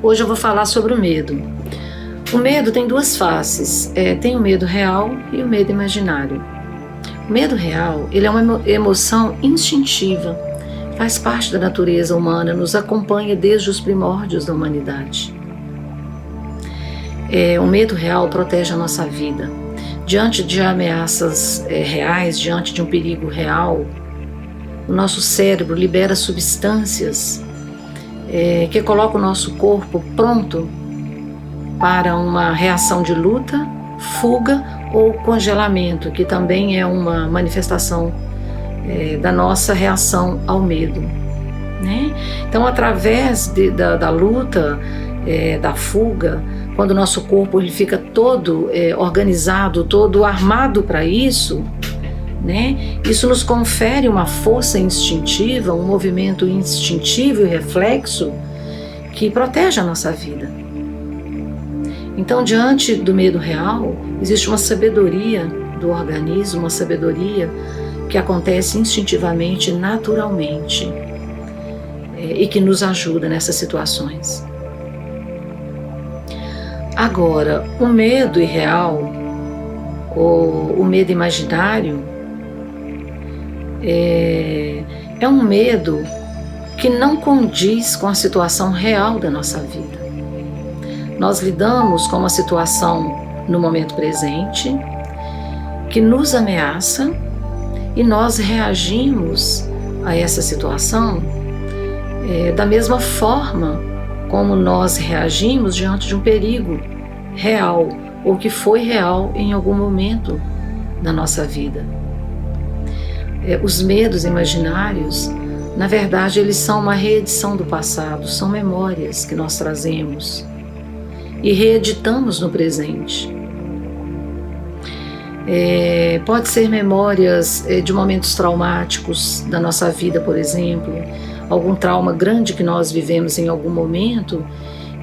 Hoje eu vou falar sobre o medo. O medo tem duas faces, tem o medo real e o medo imaginário. O medo real, ele é uma emoção instintiva, faz parte da natureza humana, nos acompanha desde os primórdios da humanidade. O medo real protege a nossa vida. Diante de ameaças reais, diante de um perigo real, o nosso cérebro libera substâncias que colocam o nosso corpo pronto para uma reação de luta, fuga ou congelamento, que também é uma manifestação da nossa reação ao medo, né? Então, através da luta, da fuga, quando o nosso corpo ele fica todo organizado, todo armado para isso, né? Isso nos confere uma força instintiva, um movimento instintivo e reflexo que protege a nossa vida. Então, diante do medo real, existe uma sabedoria do organismo, uma sabedoria que acontece instintivamente, naturalmente, e que nos ajuda nessas situações. Agora, o medo irreal, ou o medo imaginário, é um medo que não condiz com a situação real da nossa vida. Nós lidamos com uma situação no momento presente que nos ameaça e nós reagimos a essa situação da mesma forma como nós reagimos diante de um perigo real ou que foi real em algum momento da nossa vida. Os medos imaginários, na verdade, eles são uma reedição do passado, são memórias que nós trazemos e reeditamos no presente. Pode ser memórias de momentos traumáticos da nossa vida, por exemplo, algum trauma grande que nós vivemos em algum momento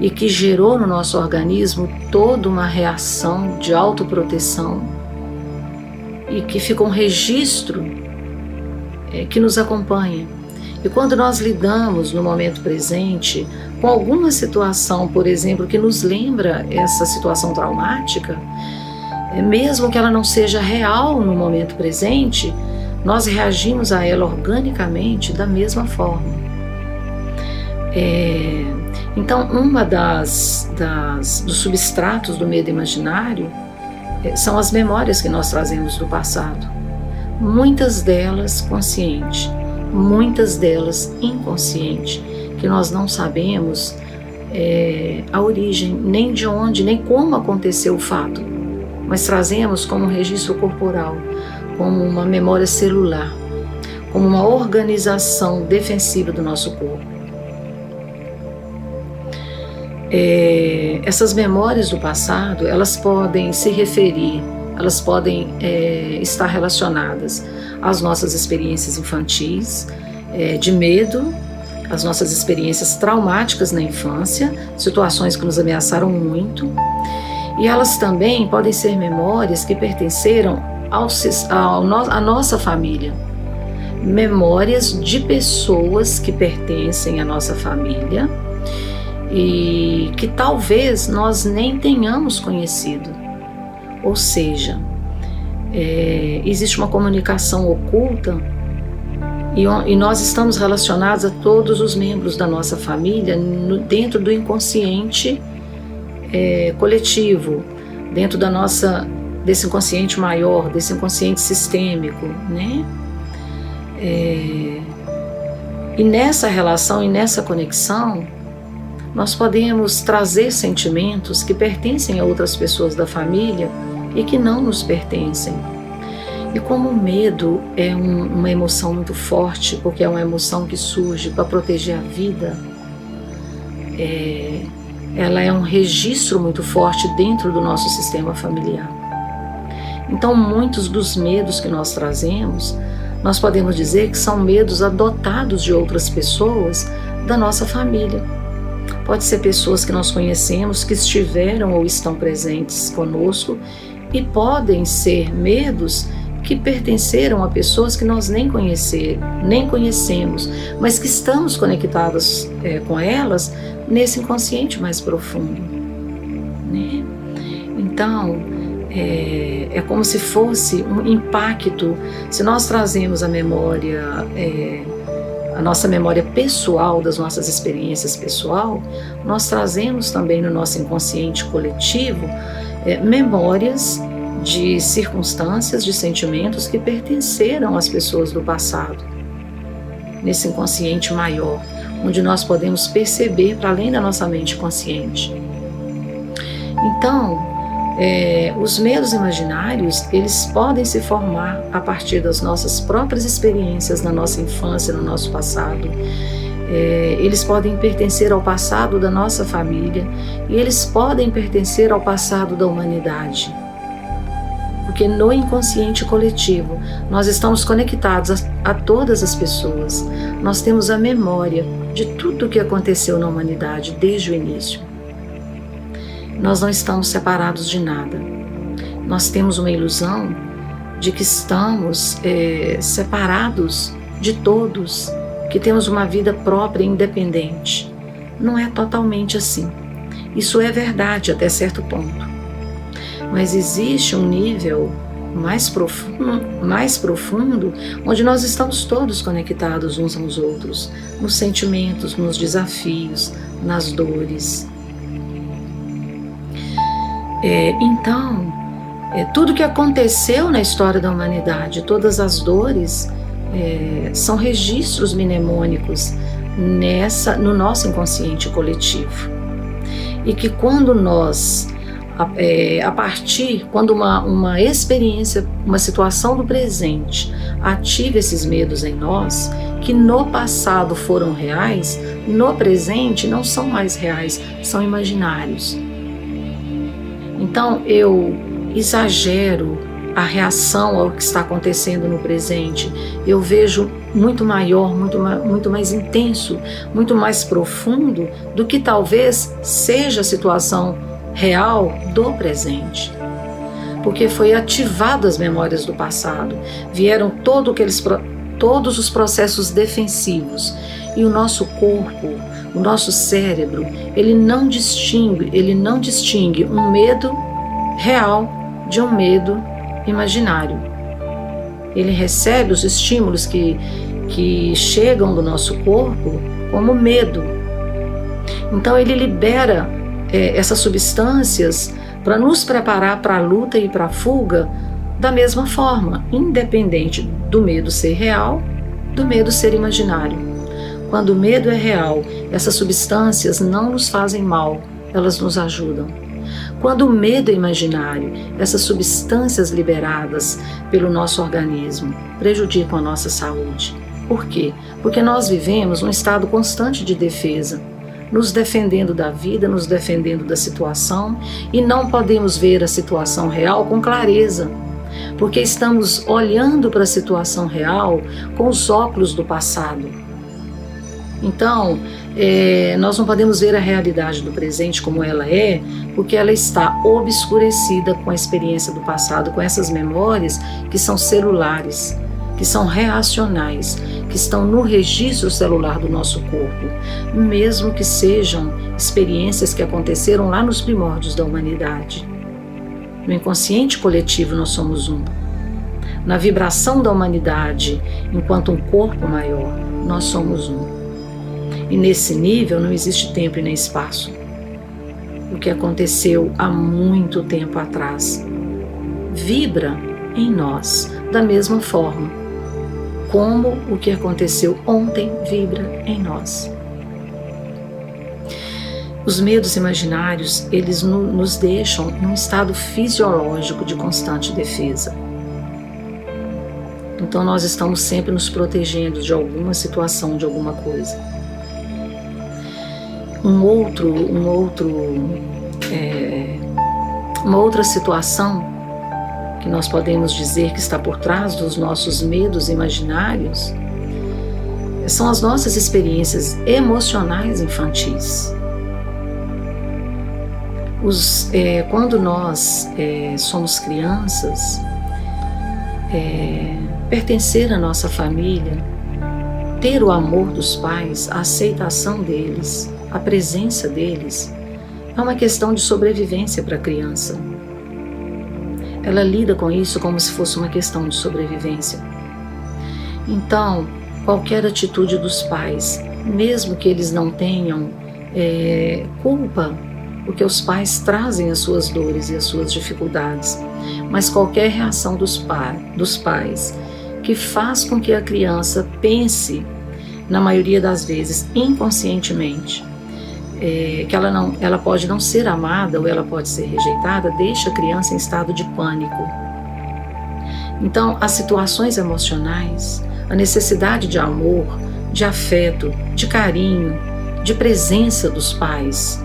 e que gerou no nosso organismo toda uma reação de autoproteção e que fica um registro que nos acompanha. E quando nós lidamos no momento presente com alguma situação, por exemplo, que nos lembra essa situação traumática, mesmo que ela não seja real no momento presente, nós reagimos a ela organicamente da mesma forma. Então, uma dos substratos do medo imaginário são as memórias que nós trazemos do passado. Muitas delas consciente, muitas delas inconsciente, que nós não sabemos a origem, nem de onde, nem como aconteceu o fato, mas trazemos como um registro corporal, como uma memória celular, como uma organização defensiva do nosso corpo. Essas memórias do passado, elas podem se referir, elas podem estar relacionadas às nossas experiências infantis, de medo, às nossas experiências traumáticas na infância, situações que nos ameaçaram muito, e elas também podem ser memórias que pertenceram à nossa família, memórias de pessoas que pertencem à nossa família e que talvez nós nem tenhamos conhecido. Ou seja, existe uma comunicação oculta e nós estamos relacionados a todos os membros da nossa família dentro do inconsciente coletivo, dentro desse inconsciente maior, desse inconsciente sistêmico, né? E nessa relação e nessa conexão, nós podemos trazer sentimentos que pertencem a outras pessoas da família e que não nos pertencem. E como o medo é uma emoção muito forte, porque é uma emoção que surge para proteger a vida, ela é um registro muito forte dentro do nosso sistema familiar. Então, muitos dos medos que nós trazemos, nós podemos dizer que são medos adotados de outras pessoas da nossa família. Pode ser pessoas que nós conhecemos, que estiveram ou estão presentes conosco, e podem ser medos que pertenceram a pessoas que nós nem conhecemos, mas que estamos conectados com elas nesse inconsciente mais profundo, né? Então, é como se fosse um impacto. Se nós trazemos a memória, a nossa memória pessoal, das nossas experiências pessoal, nós trazemos também no nosso inconsciente coletivo memórias de circunstâncias, de sentimentos que pertenceram às pessoas do passado, nesse inconsciente maior, onde nós podemos perceber para além da nossa mente consciente. Então, os medos imaginários, eles podem se formar a partir das nossas próprias experiências na nossa infância, no nosso passado. Eles podem pertencer ao passado da nossa família e eles podem pertencer ao passado da humanidade. Porque no inconsciente coletivo nós estamos conectados a todas as pessoas. Nós temos a memória de tudo o que aconteceu na humanidade desde o início. Nós não estamos separados de nada. Nós temos uma ilusão de que estamos separados de todos, que temos uma vida própria e independente. Não é totalmente assim. Isso é verdade até certo ponto. Mas existe um nível mais profundo, onde nós estamos todos conectados uns aos outros, nos sentimentos, nos desafios, nas dores. Então, tudo que aconteceu na história da humanidade, todas as dores, são registros mnemônicos no nosso inconsciente coletivo. E que quando nós, quando uma experiência, uma situação do presente ativa esses medos em nós, que no passado foram reais, no presente não são mais reais, são imaginários. Então eu exagero a reação ao que está acontecendo no presente. Eu vejo muito maior, muito mais intenso, muito mais profundo do que talvez seja a situação real do presente. Porque foi ativado as memórias do passado, vieram todos os processos defensivos, e o nosso corpo, o nosso cérebro, ele não distingue um medo real de um medo imaginário. Ele recebe os estímulos que chegam do nosso corpo como medo. Então ele libera essas substâncias para nos preparar para a luta e para a fuga da mesma forma, independente do medo ser real, do medo ser imaginário. Quando o medo é real, essas substâncias não nos fazem mal, elas nos ajudam. Quando o medo é imaginário, essas substâncias liberadas pelo nosso organismo prejudicam a nossa saúde. Por quê? Porque nós vivemos num estado constante de defesa, nos defendendo da vida, nos defendendo da situação, e não podemos ver a situação real com clareza, porque estamos olhando para a situação real com os óculos do passado. Então, nós não podemos ver a realidade do presente como ela é, porque ela está obscurecida com a experiência do passado, com essas memórias que são celulares, que são reacionais, que estão no registro celular do nosso corpo, mesmo que sejam experiências que aconteceram lá nos primórdios da humanidade. No inconsciente coletivo nós somos um. Na vibração da humanidade, enquanto um corpo maior, nós somos um. E nesse nível não existe tempo e nem espaço. O que aconteceu há muito tempo atrás vibra em nós da mesma forma como o que aconteceu ontem vibra em nós. Os medos imaginários, eles nos deixam num estado fisiológico de constante defesa. Então nós estamos sempre nos protegendo de alguma situação, de alguma coisa. Uma outra situação que nós podemos dizer que está por trás dos nossos medos imaginários são as nossas experiências emocionais infantis. Quando nós somos crianças, pertencer à nossa família, ter o amor dos pais, a aceitação deles, a presença deles, é uma questão de sobrevivência para a criança. Ela lida com isso como se fosse uma questão de sobrevivência. Então, qualquer atitude dos pais, mesmo que eles não tenham culpa, porque os pais trazem as suas dores e as suas dificuldades, mas qualquer reação dos pais que faz com que a criança pense, na maioria das vezes, inconscientemente, que ela pode não ser amada ou ela pode ser rejeitada, deixa a criança em estado de pânico. Então, as situações emocionais, a necessidade de amor, de afeto, de carinho, de presença dos pais,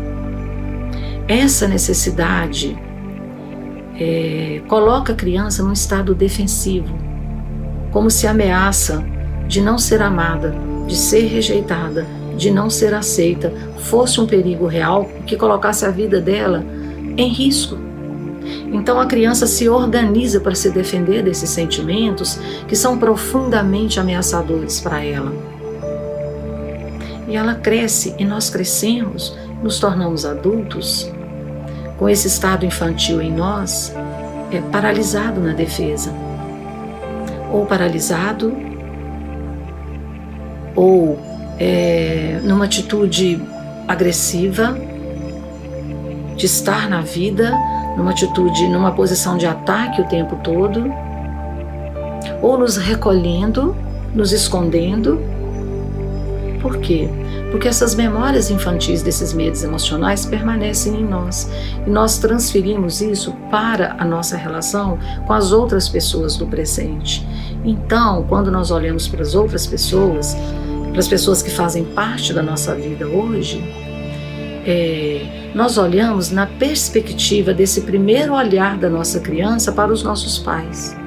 essa necessidade coloca a criança num estado defensivo, como se a ameaça de não ser amada, de ser rejeitada, de não ser aceita, fosse um perigo real que colocasse a vida dela em risco. Então a criança se organiza para se defender desses sentimentos que são profundamente ameaçadores para ela. E ela cresce, e nós crescemos, nos tornamos adultos, com esse estado infantil em nós, paralisado na defesa. Ou paralisado, ou numa atitude agressiva, de estar na vida, numa posição de ataque o tempo todo, ou nos recolhendo, nos escondendo. Por quê? Porque essas memórias infantis desses medos emocionais permanecem em nós e nós transferimos isso para a nossa relação com as outras pessoas do presente. Então, quando nós olhamos para as outras pessoas, para as pessoas que fazem parte da nossa vida hoje, nós olhamos na perspectiva desse primeiro olhar da nossa criança para os nossos pais.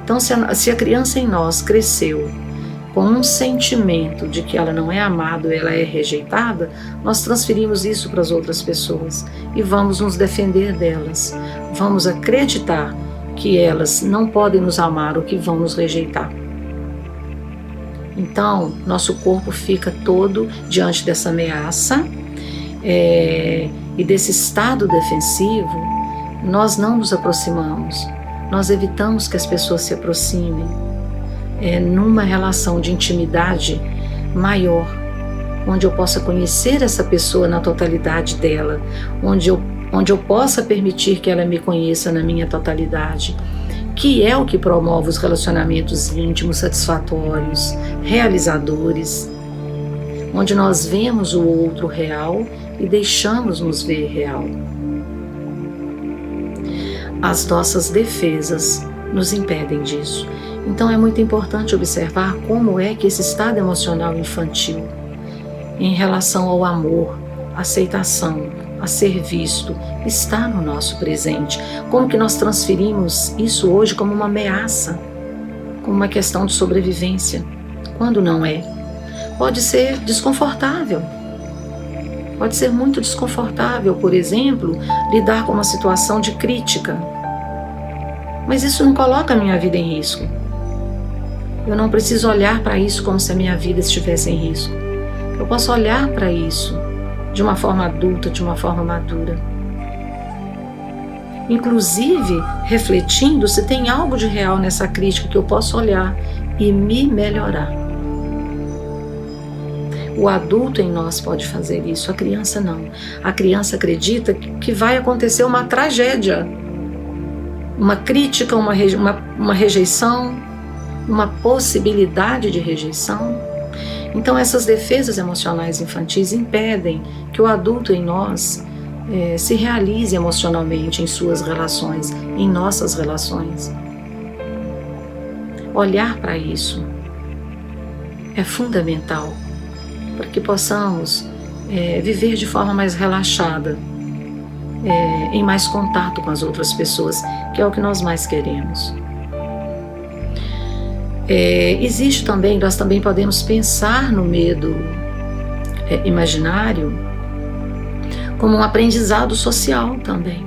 Então, se a criança em nós cresceu com um sentimento de que ela não é amada, ela é rejeitada, nós transferimos isso para as outras pessoas e vamos nos defender delas. Vamos acreditar que elas não podem nos amar ou que vão nos rejeitar. Então, nosso corpo fica todo diante dessa ameaça e desse estado defensivo, nós não nos aproximamos, nós evitamos que as pessoas se aproximem. Numa relação de intimidade maior, onde eu possa conhecer essa pessoa na totalidade dela, onde eu possa permitir que ela me conheça na minha totalidade, que é o que promove os relacionamentos íntimos, satisfatórios, realizadores, onde nós vemos o outro real e deixamos nos ver real. As nossas defesas nos impedem disso. Então é muito importante observar como é que esse estado emocional infantil, em relação ao amor, aceitação, a ser visto, está no nosso presente. Como que nós transferimos isso hoje como uma ameaça, como uma questão de sobrevivência, quando não é. Pode ser desconfortável, pode ser muito desconfortável, por exemplo, lidar com uma situação de crítica. Mas isso não coloca a minha vida em risco. Eu não preciso olhar para isso como se a minha vida estivesse em risco. Eu posso olhar para isso de uma forma adulta, de uma forma madura. Inclusive, refletindo se tem algo de real nessa crítica que eu posso olhar e me melhorar. O adulto em nós pode fazer isso, a criança não. A criança acredita que vai acontecer uma tragédia, uma crítica, uma rejeição, uma possibilidade de rejeição. Então essas defesas emocionais infantis impedem que o adulto em nós se realize emocionalmente em suas relações, em nossas relações. Olhar para isso é fundamental para que possamos viver de forma mais relaxada, em mais contato com as outras pessoas, que é o que nós mais queremos. Existe também, nós também podemos pensar no medo imaginário como um aprendizado social também,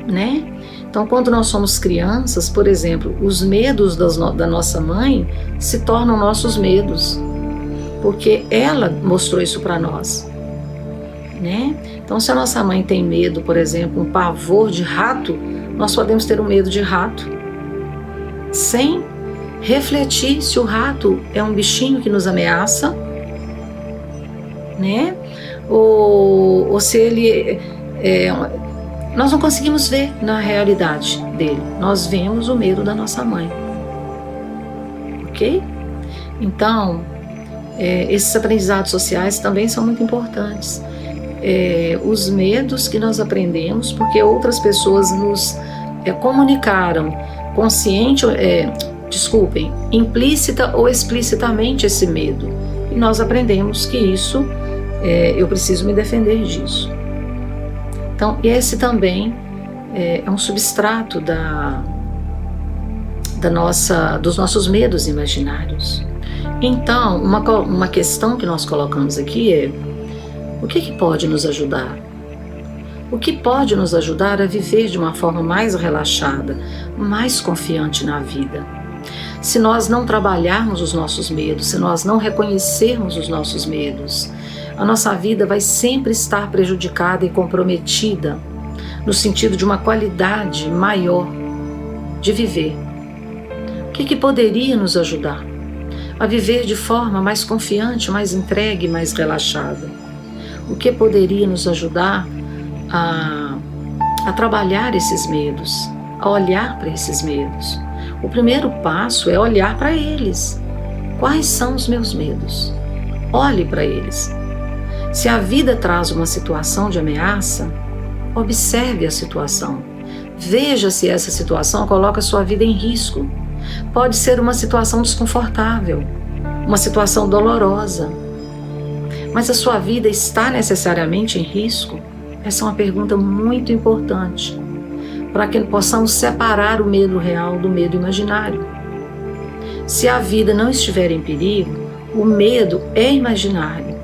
né? Então, quando nós somos crianças, por exemplo, os medos da nossa mãe se tornam nossos medos, porque ela mostrou isso para nós, né? Então, se a nossa mãe tem medo, por exemplo, um pavor de rato, nós podemos ter um medo de rato, sem refletir se o rato é um bichinho que nos ameaça, né? Ou se ele nós não conseguimos ver na realidade dele, nós vemos o medo da nossa mãe, ok? Então, esses aprendizados sociais também são muito importantes. Os medos que nós aprendemos porque outras pessoas nos comunicaram implícita ou explicitamente esse medo, e nós aprendemos que isso eu preciso me defender disso. Então, esse também é um substrato dos nossos medos imaginários. Então, uma questão que nós colocamos aqui é: o que pode nos ajudar? O que pode nos ajudar a viver de uma forma mais relaxada, mais confiante na vida? Se nós não trabalharmos os nossos medos, se nós não reconhecermos os nossos medos, a nossa vida vai sempre estar prejudicada e comprometida, no sentido de uma qualidade maior de viver. O que poderia nos ajudar a viver de forma mais confiante, mais entregue, mais relaxada? O que poderia nos ajudar a trabalhar esses medos, a olhar para esses medos? O primeiro passo é olhar para eles. Quais são os meus medos? Olhe para eles. Se a vida traz uma situação de ameaça, observe a situação. Veja se essa situação coloca a sua vida em risco. Pode ser uma situação desconfortável, uma situação dolorosa. Mas a sua vida está necessariamente em risco? Essa é uma pergunta muito importante, para que possamos separar o medo real do medo imaginário. Se a vida não estiver em perigo, o medo é imaginário.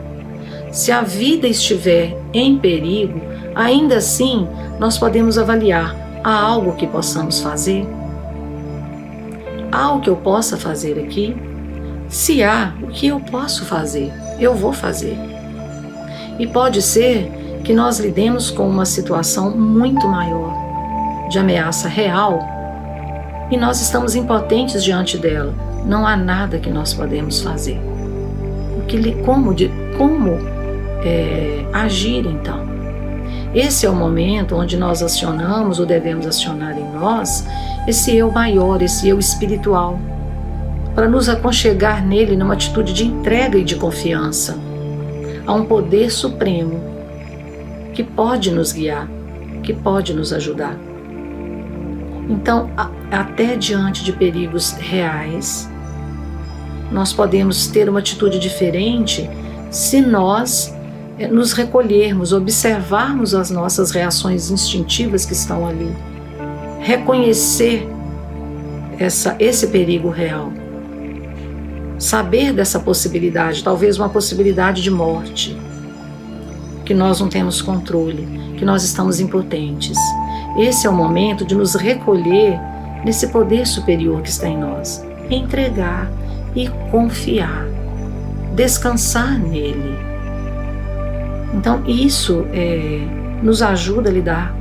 Se a vida estiver em perigo, ainda assim nós podemos avaliar: há algo que possamos fazer? Há algo que eu possa fazer aqui? Se há, o que eu posso fazer? Eu vou fazer. E pode ser que nós lidemos com uma situação muito maior, de ameaça real, e nós estamos impotentes diante dela. Não há nada que nós podemos fazer. Como agir então? Esse é o momento onde nós acionamos ou devemos acionar em nós esse eu maior, esse eu espiritual, para nos aconchegar nele numa atitude de entrega e de confiança a um poder supremo que pode nos guiar, que pode nos ajudar. Então, até diante de perigos reais, nós podemos ter uma atitude diferente se nós nos recolhermos, observarmos as nossas reações instintivas que estão ali, reconhecer esse perigo real, saber dessa possibilidade, talvez uma possibilidade de morte, que nós não temos controle, que nós estamos impotentes. Esse é o momento de nos recolher nesse poder superior que está em nós, entregar e confiar, descansar nele. Então isso nos ajuda a lidar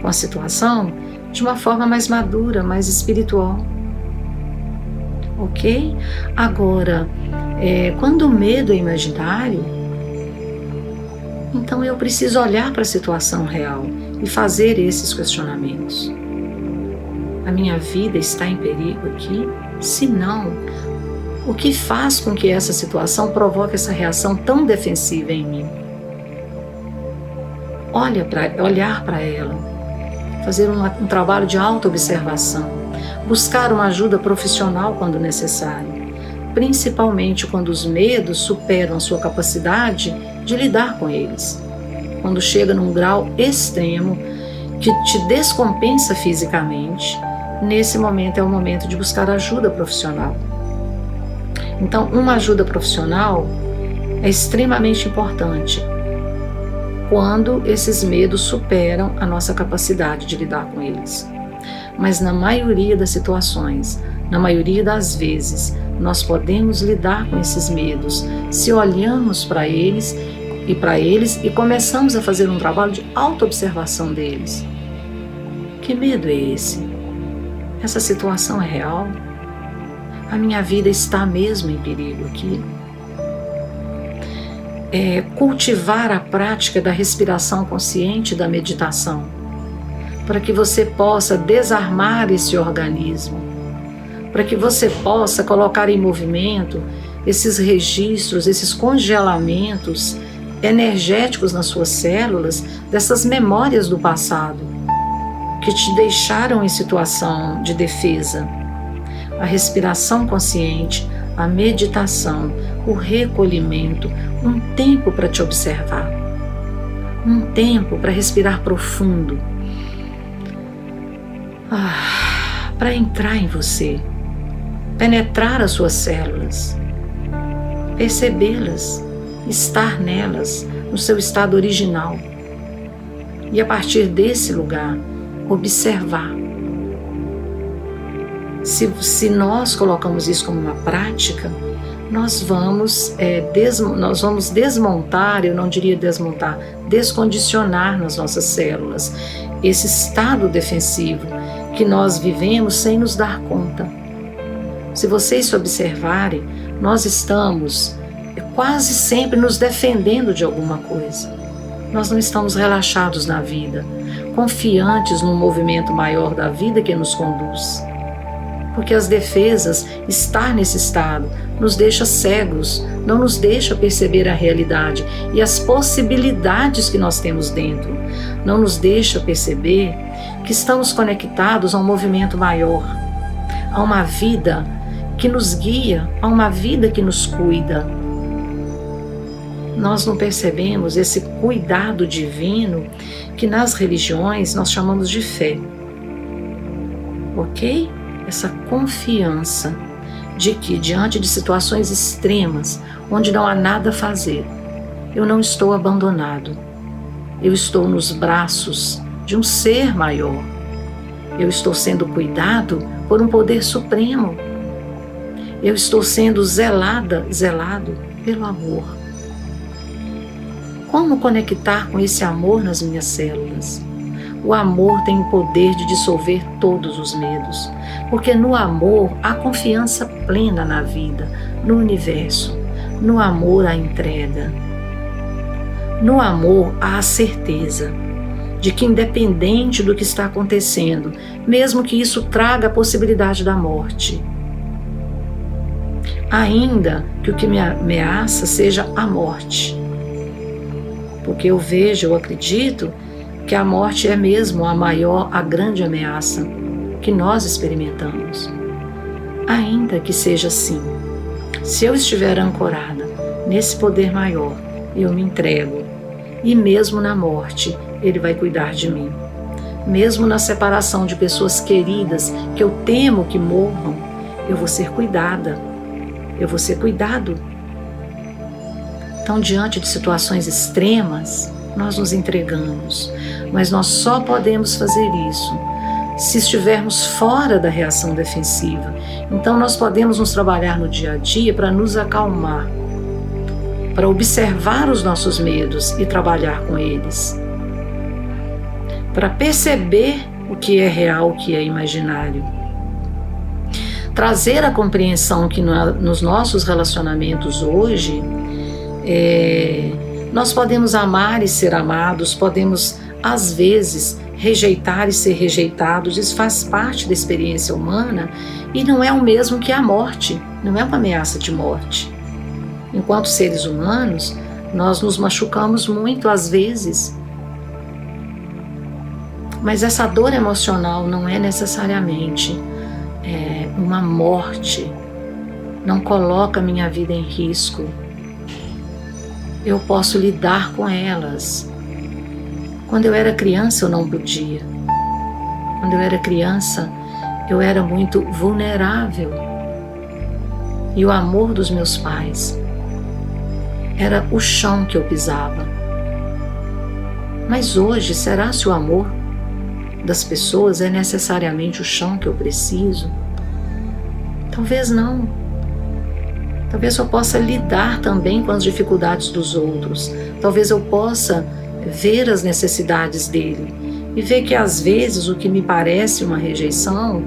com a situação de uma forma mais madura, mais espiritual. Ok? Agora, quando o medo é imaginário, então eu preciso olhar para a situação real e fazer esses questionamentos. A minha vida está em perigo aqui? Se não, o que faz com que essa situação provoque essa reação tão defensiva em mim? Olhar para ela, fazer um trabalho de autoobservação, buscar uma ajuda profissional quando necessário, principalmente quando os medos superam a sua capacidade de lidar com eles. Quando chega num grau extremo que te descompensa fisicamente, nesse momento é o momento de buscar ajuda profissional. Então, uma ajuda profissional é extremamente importante quando esses medos superam a nossa capacidade de lidar com eles. mas na maioria das situações, na maioria das vezes, nós podemos lidar com esses medos se olhamos para eles e começamos a fazer um trabalho de autoobservação deles. Que medo é esse? Essa situação é real? A minha vida está mesmo em perigo aqui? Cultivar a prática da respiração consciente, da meditação, para que você possa desarmar esse organismo, para que você possa colocar em movimento esses registros, esses congelamentos energéticos nas suas células, dessas memórias do passado, que te deixaram em situação de defesa. A respiração consciente, a meditação, o recolhimento, um tempo para te observar, um tempo para respirar profundo, para entrar em você, penetrar as suas células, percebê-las, estar nelas, no seu estado original, e a partir desse lugar, observar. Se nós colocamos isso como uma prática, nós vamos desmontar, eu não diria desmontar, descondicionar nas nossas células esse estado defensivo que nós vivemos sem nos dar conta. Se vocês se observarem, nós estamos quase sempre nos defendendo de alguma coisa. Nós não estamos relaxados na vida, confiantes no movimento maior da vida que nos conduz. Porque as defesas, estar nesse estado, nos deixa cegos, não nos deixa perceber a realidade e as possibilidades que nós temos dentro, não nos deixa perceber que estamos conectados a um movimento maior, a uma vida que nos guia, a uma vida que nos cuida. Nós não percebemos esse cuidado divino que nas religiões nós chamamos de fé, ok? Essa confiança de que diante de situações extremas, onde não há nada a fazer, eu não estou abandonado, eu estou nos braços de um ser maior, eu estou sendo cuidado por um poder supremo, eu estou sendo zelado pelo amor. Como conectar com esse amor nas minhas células? O amor tem o poder de dissolver todos os medos, porque no amor há confiança plena na vida, no universo. No amor há entrega. No amor há a certeza de que, independente do que está acontecendo, mesmo que isso traga a possibilidade da morte, ainda que o que me ameaça seja a morte, porque eu acredito que a morte é mesmo a grande ameaça que nós experimentamos. Ainda que seja assim, se eu estiver ancorada nesse poder maior, eu me entrego, e mesmo na morte, Ele vai cuidar de mim. Mesmo na separação de pessoas queridas que eu temo que morram, eu vou ser cuidada, eu vou ser cuidado. Então, diante de situações extremas, nós nos entregamos, mas nós só podemos fazer isso se estivermos fora da reação defensiva. Então nós podemos nos trabalhar no dia a dia para nos acalmar, para observar os nossos medos e trabalhar com eles, para perceber o que é real, o que é imaginário, trazer a compreensão que nos nossos relacionamentos hoje nós podemos amar e ser amados, podemos às vezes rejeitar e ser rejeitados. Isso faz parte da experiência humana e não é o mesmo que a morte, não é uma ameaça de morte. Enquanto seres humanos, nós nos machucamos muito às vezes, mas essa dor emocional não é necessariamente uma morte, não coloca minha vida em risco. Eu posso lidar com elas. Quando eu era criança, eu não podia. Quando eu era criança, eu era muito vulnerável. E o amor dos meus pais era o chão que eu pisava. Mas hoje, será se o amor das pessoas é necessariamente o chão que eu preciso? Talvez não. Talvez eu possa lidar também com as dificuldades dos outros. Talvez eu possa ver as necessidades dele e ver que às vezes o que me parece uma rejeição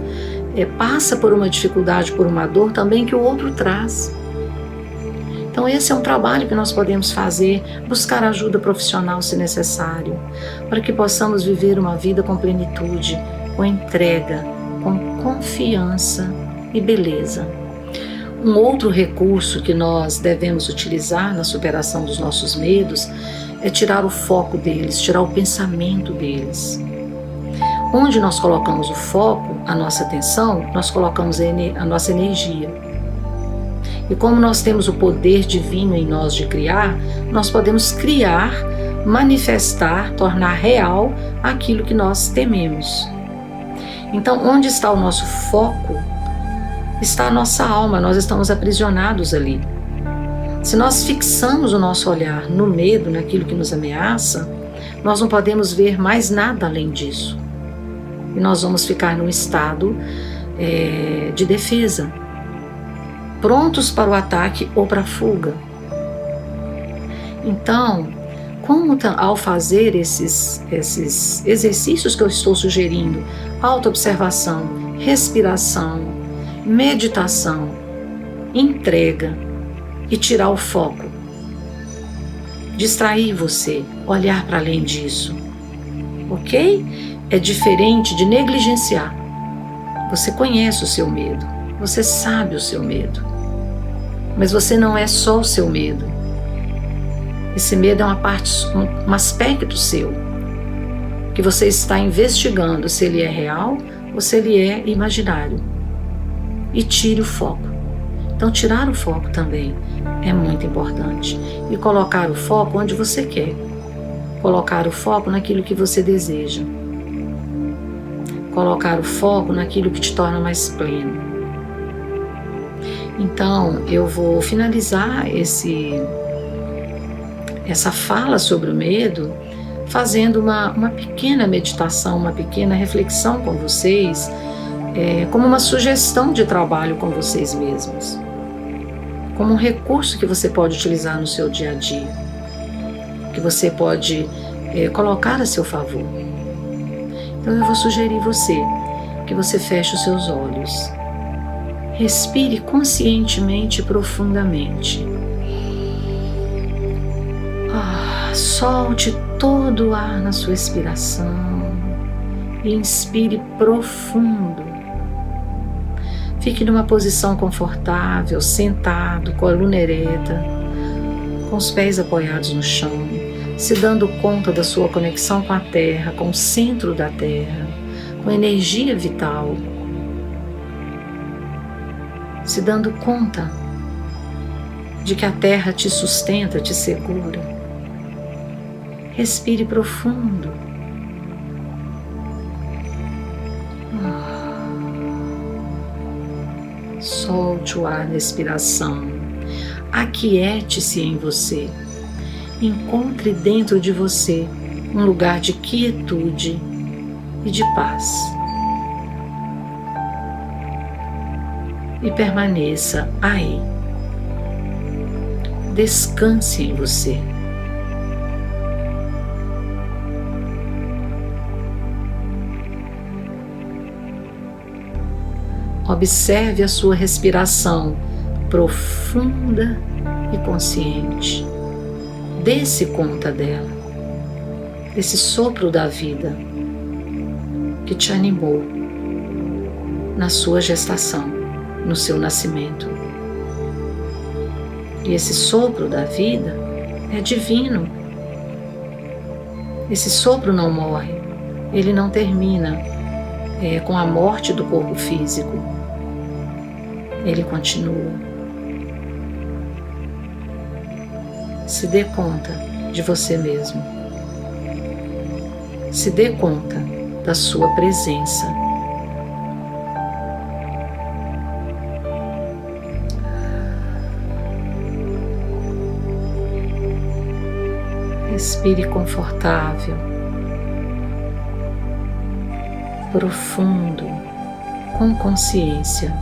passa por uma dificuldade, por uma dor também que o outro traz. Então esse é um trabalho que nós podemos fazer, buscar ajuda profissional se necessário, para que possamos viver uma vida com plenitude, com entrega, com confiança e beleza. Um outro recurso que nós devemos utilizar na superação dos nossos medos é tirar o foco deles, tirar o pensamento deles. Onde nós colocamos o foco, a nossa atenção, nós colocamos a nossa energia. E como nós temos o poder divino em nós de criar, nós podemos criar, manifestar, tornar real aquilo que nós tememos. Então, onde está o nosso foco, está a nossa alma, nós estamos aprisionados ali. Se nós fixamos o nosso olhar no medo, naquilo que nos ameaça, nós não podemos ver mais nada além disso. E nós vamos ficar num estado de defesa, prontos para o ataque ou para a fuga. Então, ao fazer esses exercícios que eu estou sugerindo, autoobservação, respiração, meditação, entrega e tirar o foco, distrair você, olhar para além disso, ok? É diferente de negligenciar. Você conhece o seu medo, você sabe o seu medo, mas você não é só o seu medo. Esse medo é um aspecto seu, que você está investigando se ele é real ou se ele é imaginário. E tire o foco. Então, tirar o foco também é muito importante. E colocar o foco onde você quer. Colocar o foco naquilo que você deseja. Colocar o foco naquilo que te torna mais pleno. Então, eu vou finalizar essa fala sobre o medo fazendo uma pequena meditação, uma pequena reflexão com vocês, como uma sugestão de trabalho com vocês mesmos, como um recurso que você pode utilizar no seu dia a dia, que você pode colocar a seu favor. Então eu vou sugerir que você feche os seus olhos, respire conscientemente e profundamente, solte todo o ar na sua expiração e inspire profundo. Fique numa posição confortável, sentado, coluna ereta, com os pés apoiados no chão, se dando conta da sua conexão com a Terra, com o centro da Terra, com a energia vital, se dando conta de que a Terra te sustenta, te segura. Respire profundo. Solte o ar na expiração. Aquiete-se em você. Encontre dentro de você um lugar de quietude e de paz. E permaneça aí. Descanse em você. Observe a sua respiração profunda e consciente. Dê-se conta dela, desse sopro da vida que te animou na sua gestação, no seu nascimento. E esse sopro da vida é divino. Esse sopro não morre, ele não termina com a morte do corpo físico. Ele continua. Se dê conta de você mesmo. Se dê conta da sua presença. Respire confortável. profundo, com consciência.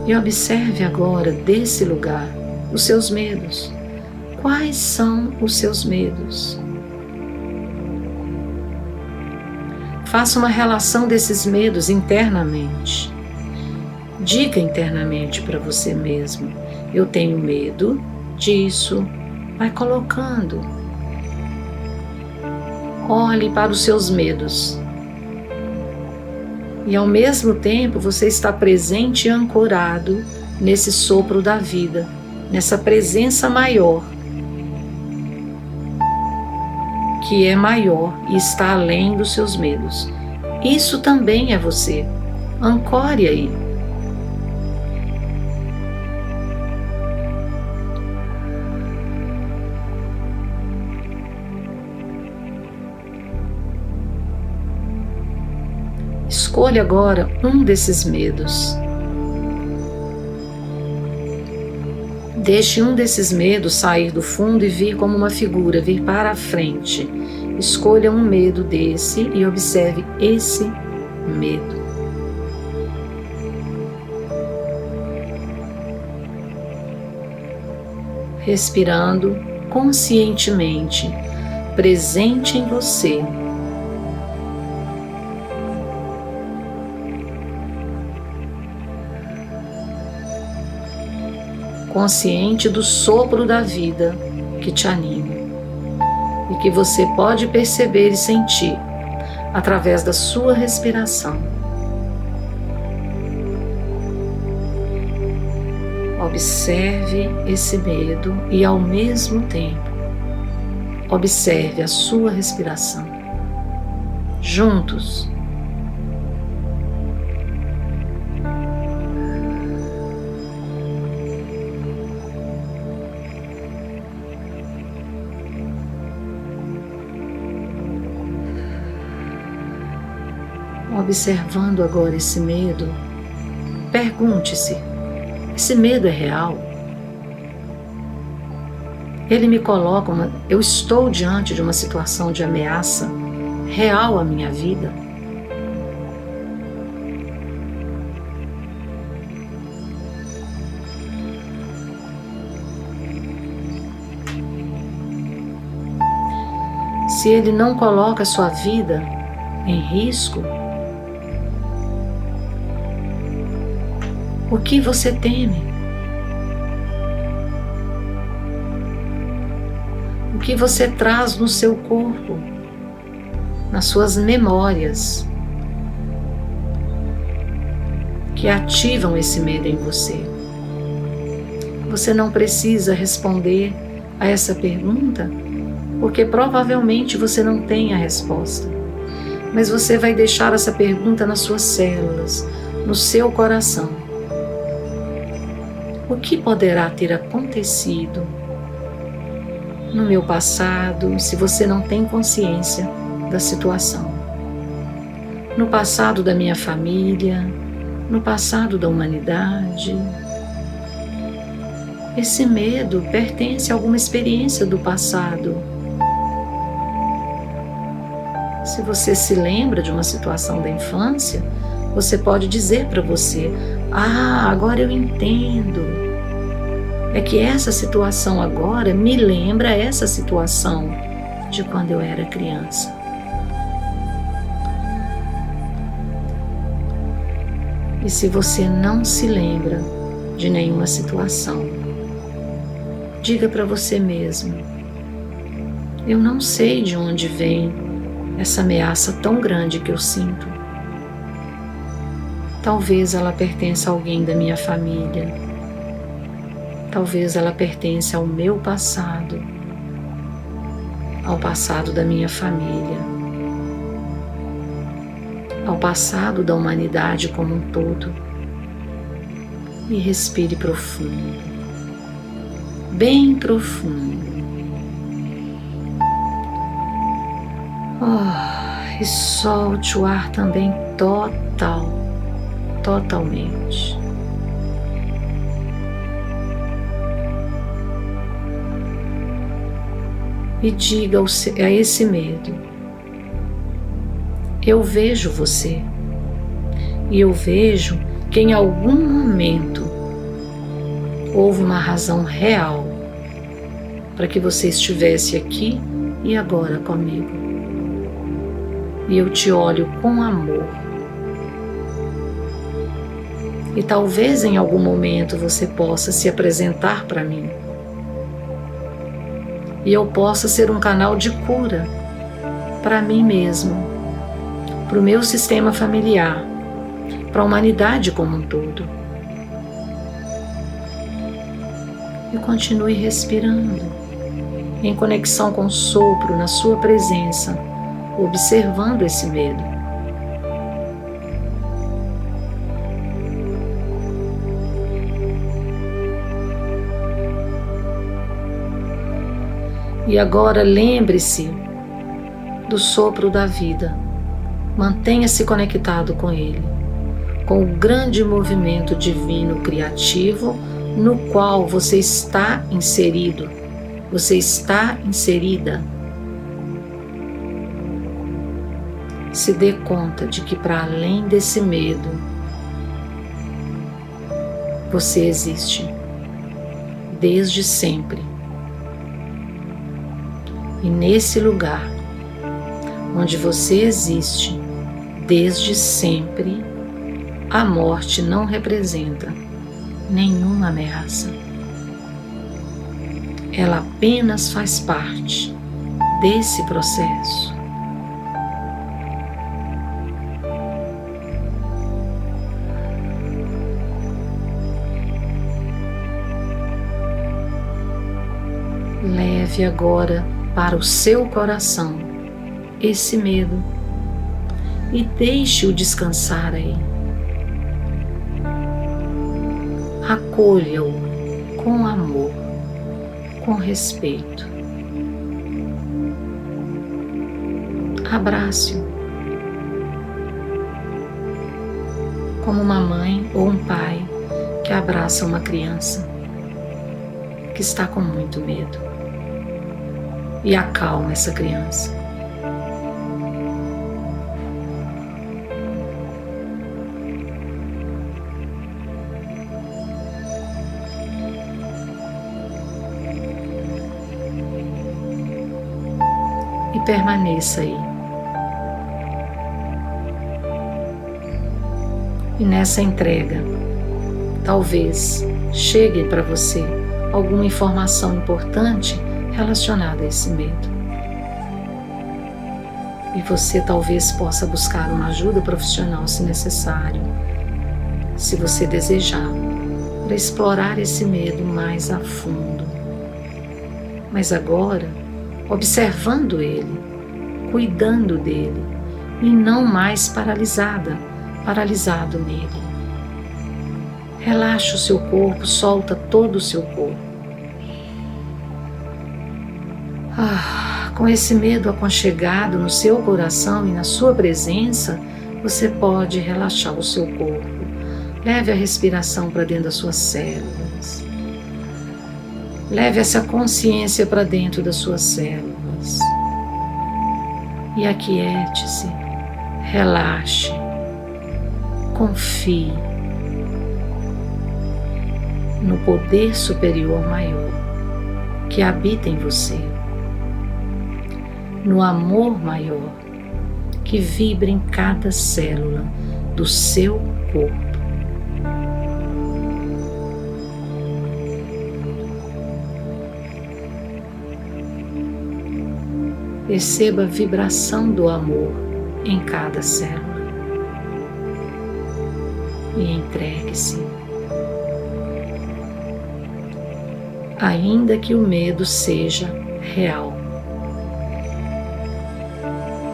E observe agora desse lugar os seus medos. Quais são os seus medos? Faça uma relação desses medos internamente. Diga internamente para você mesmo: eu tenho medo disso. Vai colocando. Olhe para os seus medos. E ao mesmo tempo você está presente e ancorado nesse sopro da vida, nessa presença maior, que é maior e está além dos seus medos. Isso também é você. Ancore aí. Escolha agora um desses medos. Deixe um desses medos sair do fundo e vir como uma figura, vir para a frente. Escolha um medo desse e observe esse medo. Respirando conscientemente, presente em você. Consciente do sopro da vida que te anima e que você pode perceber e sentir através da sua respiração. Observe esse medo e, ao mesmo tempo, observe a sua respiração. Juntos. Observando agora esse medo, pergunte-se: esse medo é real? Ele me coloca, eu estou diante de uma situação de ameaça real à minha vida? Se ele não coloca a sua vida em risco, o que você teme? O que você traz no seu corpo, nas suas memórias, que ativam esse medo em você? Você não precisa responder a essa pergunta, porque provavelmente você não tem a resposta. Mas você vai deixar essa pergunta nas suas células, no seu coração. O que poderá ter acontecido no meu passado, se você não tem consciência da situação? No passado da minha família, no passado da humanidade. Esse medo pertence a alguma experiência do passado. Se você se lembra de uma situação da infância, você pode dizer para você: ah, agora eu entendo. É que essa situação agora me lembra essa situação de quando eu era criança. E se você não se lembra de nenhuma situação, diga para você mesmo: eu não sei de onde vem essa ameaça tão grande que eu sinto. Talvez ela pertença a alguém da minha família. Talvez ela pertença ao meu passado, ao passado da minha família, ao passado da humanidade como um todo. E respire profundo, bem profundo. E solte o ar também totalmente. e diga a esse medo: eu vejo você, e eu vejo que em algum momento houve uma razão real para que você estivesse aqui e agora comigo. E eu te olho com amor. E talvez em algum momento você possa se apresentar para mim. E eu possa ser um canal de cura para mim mesmo, para o meu sistema familiar, para a humanidade como um todo. E continue respirando, em conexão com o sopro, na sua presença, observando esse medo. E agora lembre-se do sopro da vida. Mantenha-se conectado com ele, com o grande movimento divino criativo no qual você está inserido, você está inserida. Se dê conta de que para além desse medo, você existe desde sempre. E nesse lugar, onde você existe desde sempre, a morte não representa nenhuma ameaça. Ela apenas faz parte desse processo. Leve agora para o seu coração esse medo e deixe-o descansar aí. Acolha-o com amor, com respeito. Abrace-o como uma mãe ou um pai que abraça uma criança que está com muito medo. E acalma essa criança. E permaneça aí. E nessa entrega, talvez chegue para você alguma informação importante relacionada a esse medo. E você talvez possa buscar uma ajuda profissional se necessário, se você desejar, para explorar esse medo mais a fundo. Mas agora, observando ele, cuidando dele, e não mais paralisado nele. Relaxa o seu corpo, solta todo o seu corpo. Com esse medo aconchegado no seu coração e na sua presença, você pode relaxar o seu corpo. Leve a respiração para dentro das suas células. Leve essa consciência para dentro das suas células. E aquiete-se, relaxe, confie no poder superior maior que habita em você, no amor maior que vibra em cada célula do seu corpo. Perceba a vibração do amor em cada célula e entregue-se. Ainda que o medo seja real,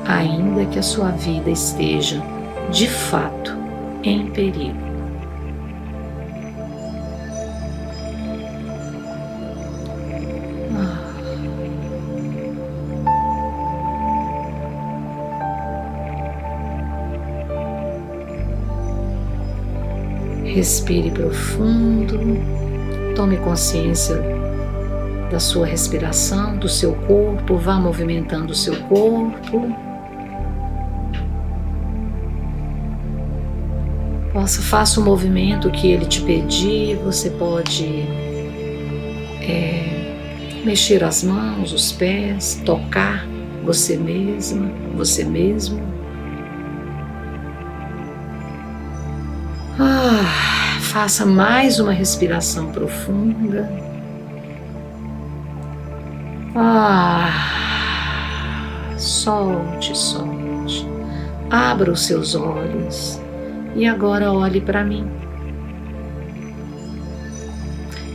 ainda que a sua vida esteja, de fato, em perigo. Respire profundo, tome consciência da sua respiração, do seu corpo. Vá movimentando o seu corpo. Faça o movimento que ele te pedir. Você pode mexer as mãos, os pés, tocar você mesma, você mesmo. Faça mais uma respiração profunda. Solte, solte. Abra os seus olhos e agora olhe para mim.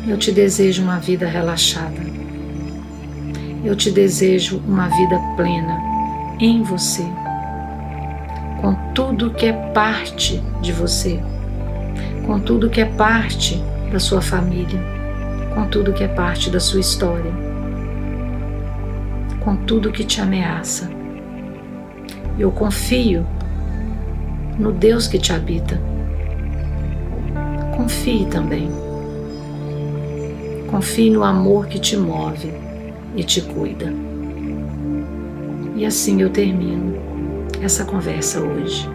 Eu te desejo uma vida relaxada. Eu te desejo uma vida plena em você, com tudo que é parte de você, com tudo que é parte da sua família, com tudo que é parte da sua história, com tudo que te ameaça. Eu confio no Deus que te habita. Confie também. Confie no amor que te move e te cuida. E assim eu termino essa conversa hoje.